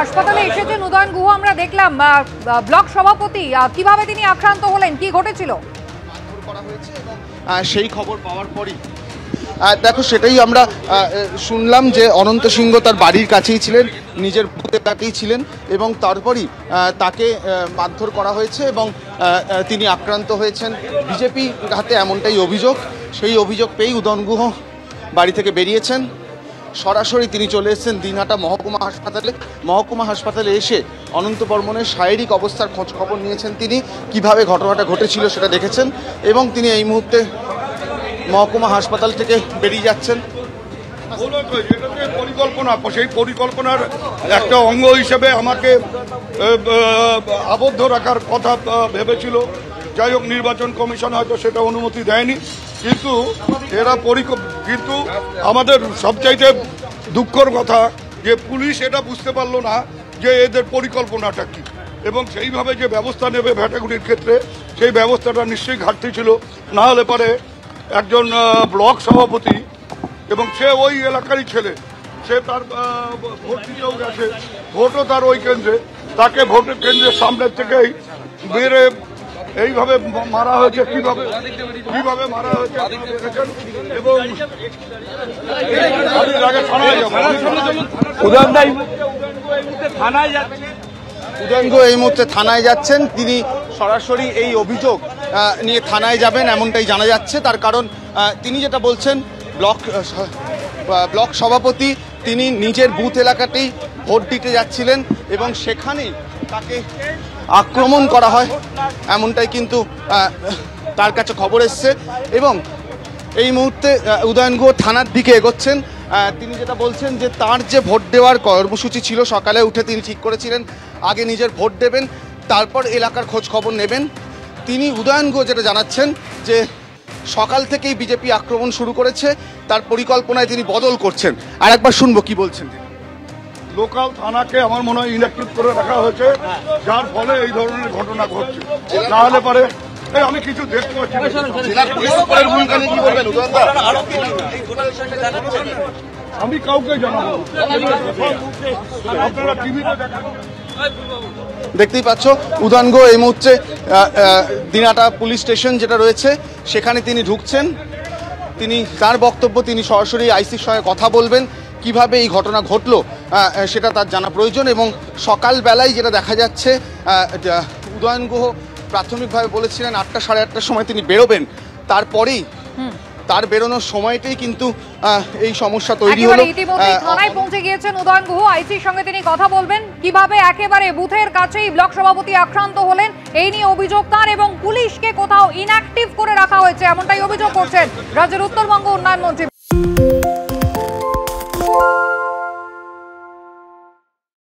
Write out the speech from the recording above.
হাসপাতালে এসেছেন উদয়ন গুহ, আমরা দেখলাম ব্লক সভাপতি, কিভাবে তিনি আক্রান্ত হলেন, কি ঘটেছিল? সেই খবর পাওয়ার পরই দেখো সেটাই আমরা শুনলাম যে অনন্ত সিংহ তার বাড়ির কাছেই ছিলেন, নিজের বুথের কাছেই ছিলেন এবং তারপরই তাকে মারধর করা হয়েছে এবং তিনি আক্রান্ত হয়েছেন। বিজেপি হাতে এমনটাই অভিযোগ। সেই অভিযোগ পেয়েই উদয়ন গুহ বাড়ি থেকে বেরিয়েছেন। সরাসরি তিনি চলে এসেছেন দিনহাটা মহকুমা হাসপাতালে এসে অনন্ত বর্মনের শারীরিক অবস্থার খোঁজ খবর নিয়েছেন। তিনি কিভাবে ঘটনাটা ঘটেছিল সেটা দেখেছেন এবং তিনি এই মুহূর্তে মহকুমা হাসপাতাল থেকে বেরিয়ে যাচ্ছেন। পরিকল্পনা, সেই পরিকল্পনার একটা অঙ্গ হিসেবে আমাকে আবদ্ধ রাখার কথা ভেবেছিল। যাই হোক, নির্বাচন কমিশন হয়তো সেটা অনুমতি দেয়নি, কিন্তু কিন্তু আমাদের সবচাইতে দুঃখের কথা যে পুলিশ এটা বুঝতে পারলো না যে এদের পরিকল্পনাটা কি এবং সেইভাবে যে ব্যবস্থা নেবে ভ্যাটাগুড়ির ক্ষেত্রে সেই ব্যবস্থাটা নিশ্চয়ই ঘাটতি ছিল। না হলে পরে একজন ব্লক সভাপতি এবং সে ওই এলাকারই ছেলে, সে তার ভোট দিতেও গেছে, ভোটও তার ওই কেন্দ্রে, তাকে ভোটের কেন্দ্রের সামনের থেকেই মেরে এইভাবে মারা হয়েছে। কিভাবে মারা হয়েছে এবং উদয়ন গুহ এই মুহূর্তে থানায় যাচ্ছেন। তিনি সরাসরি এই অভিযোগ নিয়ে থানায় যাবেন এমনটাই জানা যাচ্ছে। তার কারণ তিনি যেটা বলছেন, ব্লক সভাপতি তিনি নিজের বুথ এলাকাতেই ভোট দিতে যাচ্ছিলেন এবং সেখানেই তাকে আক্রমণ করা হয় এমনটাই কিন্তু তার কাছে খবর এসছে এবং এই মুহূর্তে উদয়ন গুহ থানার দিকে এগোচ্ছেন। তিনি যেটা বলছেন যে তার যে ভোট দেওয়ার কর্মসূচি ছিল, সকালে উঠে তিনি ঠিক করেছিলেন আগে নিজের ভোট দেবেন, তারপর এলাকার খোঁজ খবর নেবেন। তিনি উদয়ন গুহ যেটা জানাচ্ছেন যে সকাল থেকেই বিজেপি আক্রমণ শুরু করেছে, তার পরিকল্পনায় তিনি বদল করছেন। আর একবার শুনবো কি বলছেন। লোকাল থানাকে আমার মনে হয় ইনঅ্যাক্টিভ করে রাখা হয়েছে, যার ফলে এই ধরনের ঘটনা ঘটছে। না হলে পরে আমি কিছু দেখতে পাচ্ছি। আমি কাউকে জানাবো, আপনারা টিভিতে দেখেন। দেখতেই পাচ্ছ উদয়ন গুহ এই মুহূর্তে দিনহাটা পুলিশ স্টেশন যেটা রয়েছে সেখানে তিনি ঢুকছেন। তিনি তার বক্তব্য, তিনি সরাসরি আইসির সঙ্গে কথা বলবেন, কিভাবে এই ঘটনা ঘটলো সেটা তার জানা প্রয়োজন। এবং সকালবেলায় যেটা দেখা যাচ্ছে, উদয়ন গুহ প্রাথমিকভাবে বলেছিলেন 8টা সাড়ে 8টার সময় তিনি বেরোবেন, তারপরেই তার বেরোনোর সময়টাই কিন্তু এই সমস্যা তৈরি হলো। ইতিমধ্যে থানায় পৌঁছে গিয়েছেন উদয়ন গুহ, আইসির সঙ্গে তিনি কথা বলবেন কিভাবে একেবারে বুথের কাছেই ব্লক সভাপতি আক্রান্ত হলেন এই নিয়ে অভিযোগ তার এবং পুলিশকে কোথাও ইনঅ্যাক্টিভ করে রাখা হয়েছে এমনটাই অভিযোগ করছেন রাজ্যের উত্তরবঙ্গ উন্নয়ন মন্ত্রী।